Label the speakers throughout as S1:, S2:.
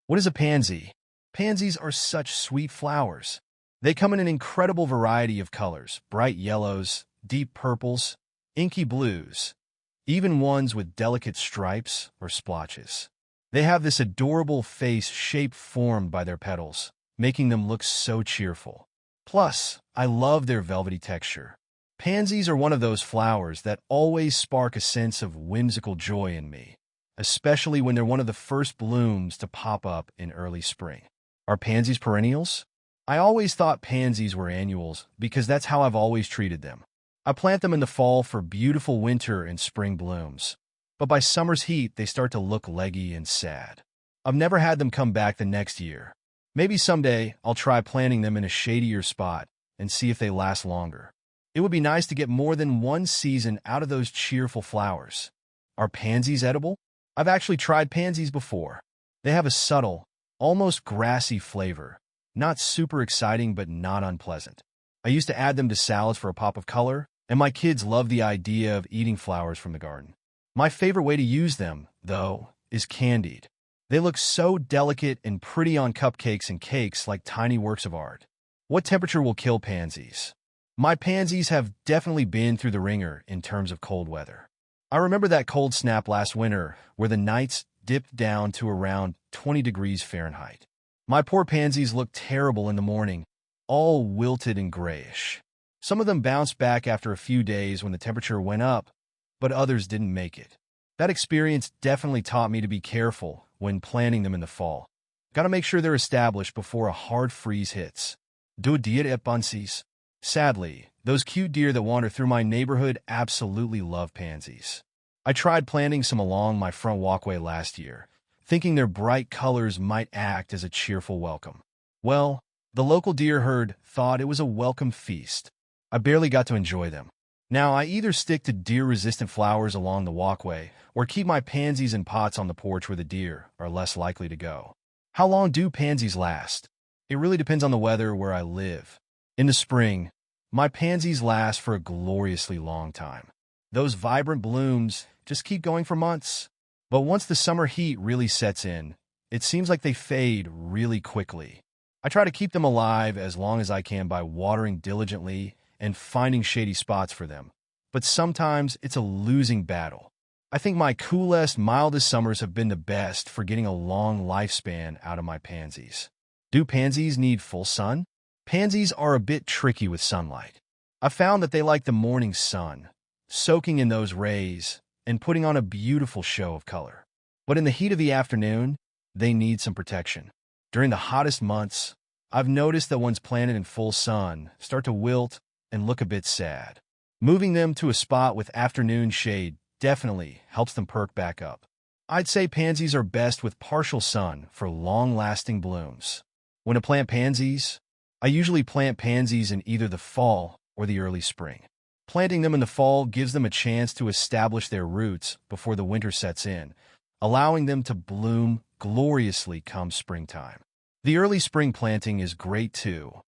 S1: What is a pansy? Pansies are such sweet flowers. They come in an incredible variety of colors: bright yellows, deep purples, inky blues, even ones with delicate stripes or splotches. They have this adorable face shape formed by their petals, making them look so cheerful. Plus, I love their velvety texture. Pansies are one of those flowers that always spark a sense of whimsical joy in me, especially when they're one of the first blooms to pop up in early spring. Are pansies perennials? I always thought pansies were annuals because that's how I've always treated them. I plant them in the fall for beautiful winter and spring blooms, but by summer's heat they start to look leggy and sad. I've never had them come back the next year. Maybe someday I'll try planting them in a shadier spot and see if they last longer. It would be nice to get more than one season out of those cheerful flowers. Are pansies edible? I've actually tried pansies before. They have a subtle, almost grassy flavor. Not super exciting, but not unpleasant. I used to add them to salads for a pop of color, and my kids love the idea of eating flowers from the garden. My favorite way to use them, though, is candied. They look so delicate and pretty on cupcakes and cakes like tiny works of art. What temperature will kill pansies? My pansies have definitely been through the ringer in terms of cold weather. I remember that cold snap last winter where the nights dipped down to around 20 degrees Fahrenheit. My poor pansies looked terrible in the morning, all wilted and grayish. Some of them bounced back after a few days when the temperature went up, but others didn't make it. That experience definitely taught me to be careful when planting them in the fall. Gotta make sure they're established before a hard freeze hits. Do dia et pansies. Sadly, those cute deer that wander through my neighborhood absolutely love pansies. I tried planting some along my front walkway last year, thinking their bright colors might act as a cheerful welcome. Well, the local deer herd thought it was a welcome feast. I barely got to enjoy them. Now, I either stick to deer-resistant flowers along the walkway or keep my pansies in pots on the porch where the deer are less likely to go. How long do pansies last? It really depends on the weather where I live. In the spring, my pansies last for a gloriously long time. Those vibrant blooms just keep going for months. But once the summer heat really sets in, it seems like they fade really quickly. I try to keep them alive as long as I can by watering diligently and finding shady spots for them. But sometimes it's a losing battle. I think my coolest, mildest summers have been the best for getting a long lifespan out of my pansies. Do pansies need full sun? Pansies are a bit tricky with sunlight. I found that they like the morning sun, soaking in those rays and putting on a beautiful show of color. But in the heat of the afternoon, they need some protection. During the hottest months, I've noticed that ones planted in full sun start to wilt and look a bit sad. Moving them to a spot with afternoon shade definitely helps them perk back up. I'd say pansies are best with partial sun for long-lasting blooms. When to plant pansies? I usually plant pansies in either the fall or the early spring. Planting them in the fall gives them a chance to establish their roots before the winter sets in, allowing them to bloom gloriously come springtime. The early spring planting is great too,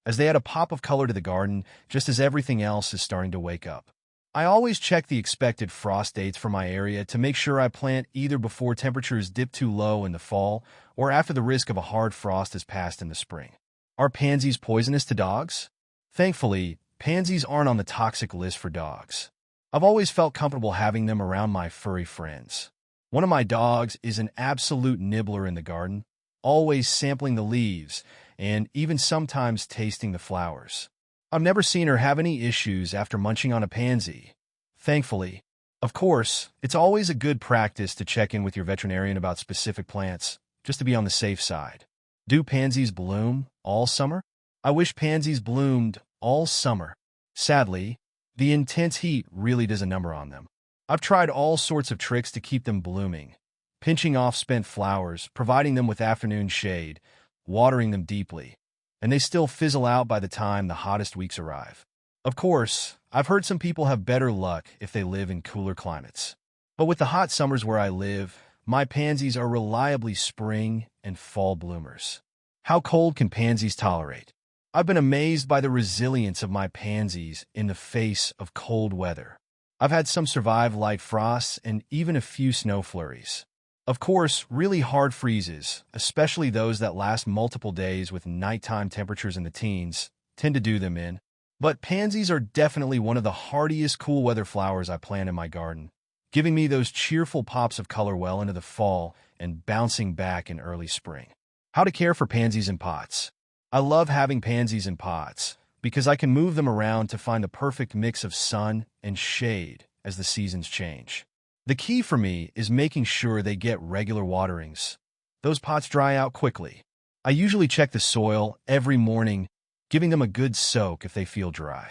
S1: as they add a pop of color to the garden just as everything else is starting to wake up. I always check the expected frost dates for my area to make sure I plant either before temperatures dip too low in the fall or after the risk of a hard frost has passed in the spring. Are pansies poisonous to dogs? Thankfully, pansies aren't on the toxic list for dogs. I've always felt comfortable having them around my furry friends. One of my dogs is an absolute nibbler in the garden, always sampling the leaves and even sometimes tasting the flowers. I've never seen her have any issues after munching on a pansy, thankfully. Of course, it's always a good practice to check in with your veterinarian about specific plants, just to be on the safe side. Do pansies bloom all summer? I wish pansies bloomed all summer. Sadly, the intense heat really does a number on them. I've tried all sorts of tricks to keep them blooming, pinching off spent flowers, providing them with afternoon shade, watering them deeply, and they still fizzle out by the time the hottest weeks arrive. Of course, I've heard some people have better luck if they live in cooler climates. But with the hot summers where I live, my pansies are reliably spring and fall bloomers. How cold can pansies tolerate? I've been amazed by the resilience of my pansies in the face of cold weather. I've had some survive light frosts and even a few snow flurries. Of course, really hard freezes, especially those that last multiple days with nighttime temperatures in the teens, tend to do them in. But pansies are definitely one of the hardiest cool weather flowers I plant in my garden, giving me those cheerful pops of color well into the fall and bouncing back in early spring. How to care for pansies in pots. I love having pansies in pots because I can move them around to find the perfect mix of sun and shade as the seasons change. The key for me is making sure they get regular waterings. Those pots dry out quickly. I usually check the soil every morning, giving them a good soak if they feel dry.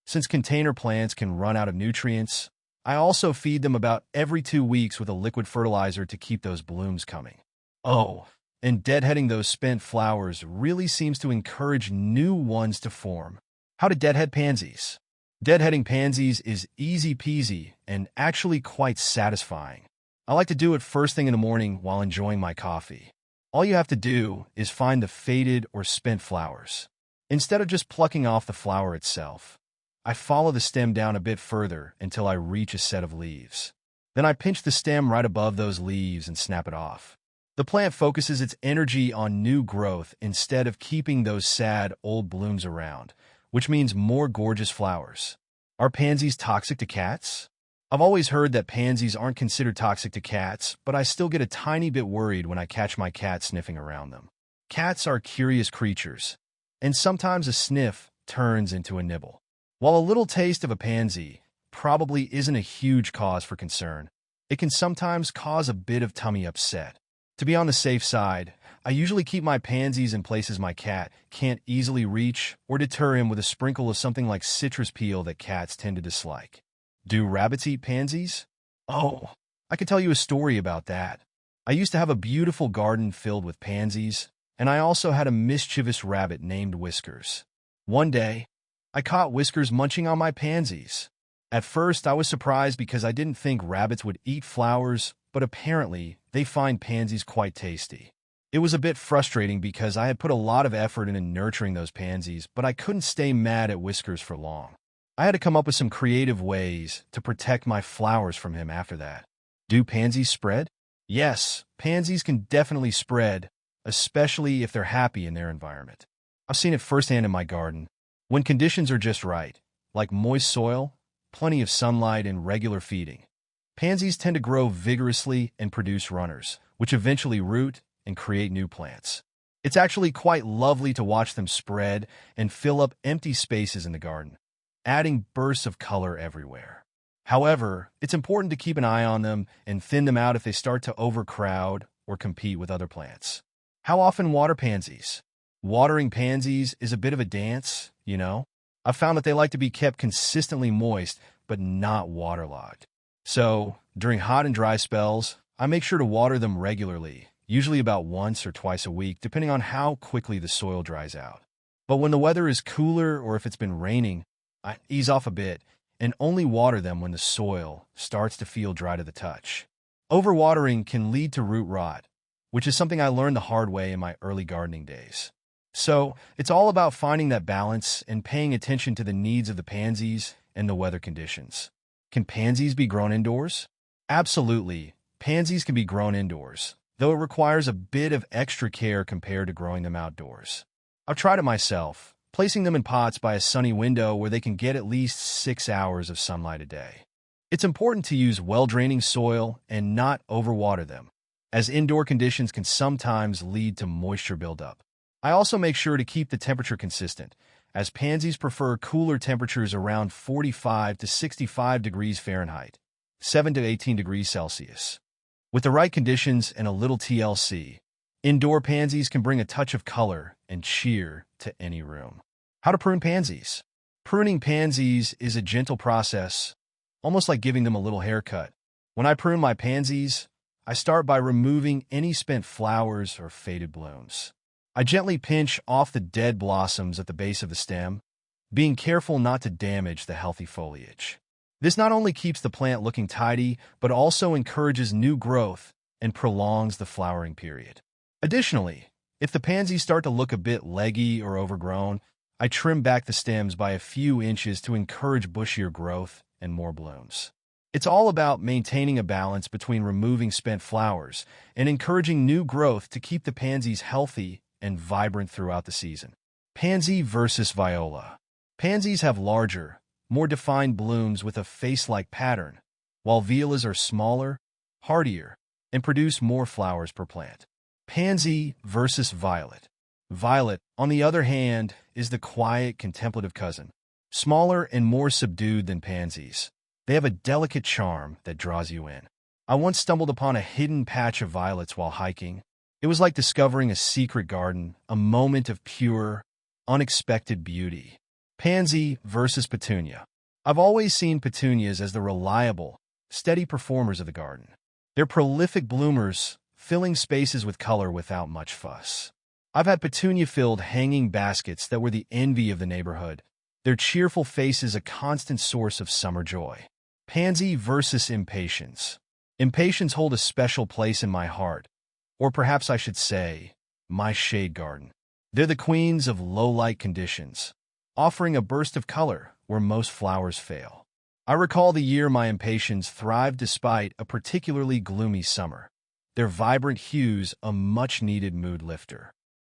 S1: Since container plants can run out of nutrients, I also feed them about every 2 weeks with a liquid fertilizer to keep those blooms coming. Oh, and deadheading those spent flowers really seems to encourage new ones to form. How to deadhead pansies? Deadheading pansies is easy peasy and actually quite satisfying. I like to do it first thing in the morning while enjoying my coffee. All you have to do is find the faded or spent flowers. Instead of just plucking off the flower itself, I follow the stem down a bit further until I reach a set of leaves. Then I pinch the stem right above those leaves and snap it off. The plant focuses its energy on new growth instead of keeping those sad old blooms around, which means more gorgeous flowers. Are pansies toxic to cats? I've always heard that pansies aren't considered toxic to cats, but I still get a tiny bit worried when I catch my cat sniffing around them. Cats are curious creatures, and sometimes a sniff turns into a nibble. While a little taste of a pansy probably isn't a huge cause for concern, it can sometimes cause a bit of tummy upset. To be on the safe side, I usually keep my pansies in places my cat can't easily reach or deter him with a sprinkle of something like citrus peel that cats tend to dislike. Do rabbits eat pansies? Oh, I could tell you a story about that. I used to have a beautiful garden filled with pansies, and I also had a mischievous rabbit named Whiskers. One day, I caught Whiskers munching on my pansies. At first, I was surprised because I didn't think rabbits would eat flowers, but apparently, they find pansies quite tasty. It was a bit frustrating because I had put a lot of effort into nurturing those pansies, but I couldn't stay mad at Whiskers for long. I had to come up with some creative ways to protect my flowers from him after that. Do pansies spread? Yes, pansies can definitely spread, especially if they're happy in their environment. I've seen it firsthand in my garden. When conditions are just right, like moist soil, plenty of sunlight, and regular feeding, pansies tend to grow vigorously and produce runners, which eventually root and create new plants. It's actually quite lovely to watch them spread and fill up empty spaces in the garden, adding bursts of color everywhere. However, it's important to keep an eye on them and thin them out if they start to overcrowd or compete with other plants. How often water pansies? Watering pansies is a bit of a dance, you know? I've found that they like to be kept consistently moist, but not waterlogged. So, during hot and dry spells, I make sure to water them regularly, usually about once or twice a week, depending on how quickly the soil dries out. But when the weather is cooler or if it's been raining, I ease off a bit and only water them when the soil starts to feel dry to the touch. Overwatering can lead to root rot, which is something I learned the hard way in my early gardening days. So, it's all about finding that balance and paying attention to the needs of the pansies and the weather conditions. Can pansies be grown indoors? Absolutely. Pansies can be grown indoors, though it requires a bit of extra care compared to growing them outdoors. I've tried it myself, placing them in pots by a sunny window where they can get at least 6 hours of sunlight a day. It's important to use well-draining soil and not overwater them, as indoor conditions can sometimes lead to moisture buildup. I also make sure to keep the temperature consistent, as pansies prefer cooler temperatures around 45 to 65 degrees Fahrenheit, 7 to 18 degrees Celsius. With the right conditions and a little TLC, indoor pansies can bring a touch of color and cheer to any room. How to prune pansies? Pruning pansies is a gentle process, almost like giving them a little haircut. When I prune my pansies, I start by removing any spent flowers or faded blooms. I gently pinch off the dead blossoms at the base of the stem, being careful not to damage the healthy foliage. This not only keeps the plant looking tidy, but also encourages new growth and prolongs the flowering period. Additionally, if the pansies start to look a bit leggy or overgrown, I trim back the stems by a few inches to encourage bushier growth and more blooms. It's all about maintaining a balance between removing spent flowers and encouraging new growth to keep the pansies healthy and vibrant throughout the season. Pansy versus viola. Pansies have larger, more defined blooms with a face-like pattern, while violas are smaller, hardier, and produce more flowers per plant. Pansy versus violet. Violet, on the other hand, is the quiet, contemplative cousin, smaller and more subdued than pansies. They have a delicate charm that draws you in. I once stumbled upon a hidden patch of violets while hiking. It was like discovering a secret garden, a moment of pure, unexpected beauty. Pansy versus petunia. I've always seen petunias as the reliable, steady performers of the garden. They're prolific bloomers, filling spaces with color without much fuss. I've had petunia-filled hanging baskets that were the envy of the neighborhood, their cheerful faces a constant source of summer joy. Pansy versus impatiens. Impatiens hold a special place in my heart, or perhaps I should say, my shade garden. They're the queens of low-light conditions, offering a burst of color where most flowers fail. I recall the year my impatiens thrived despite a particularly gloomy summer. Their vibrant hues a much-needed mood lifter.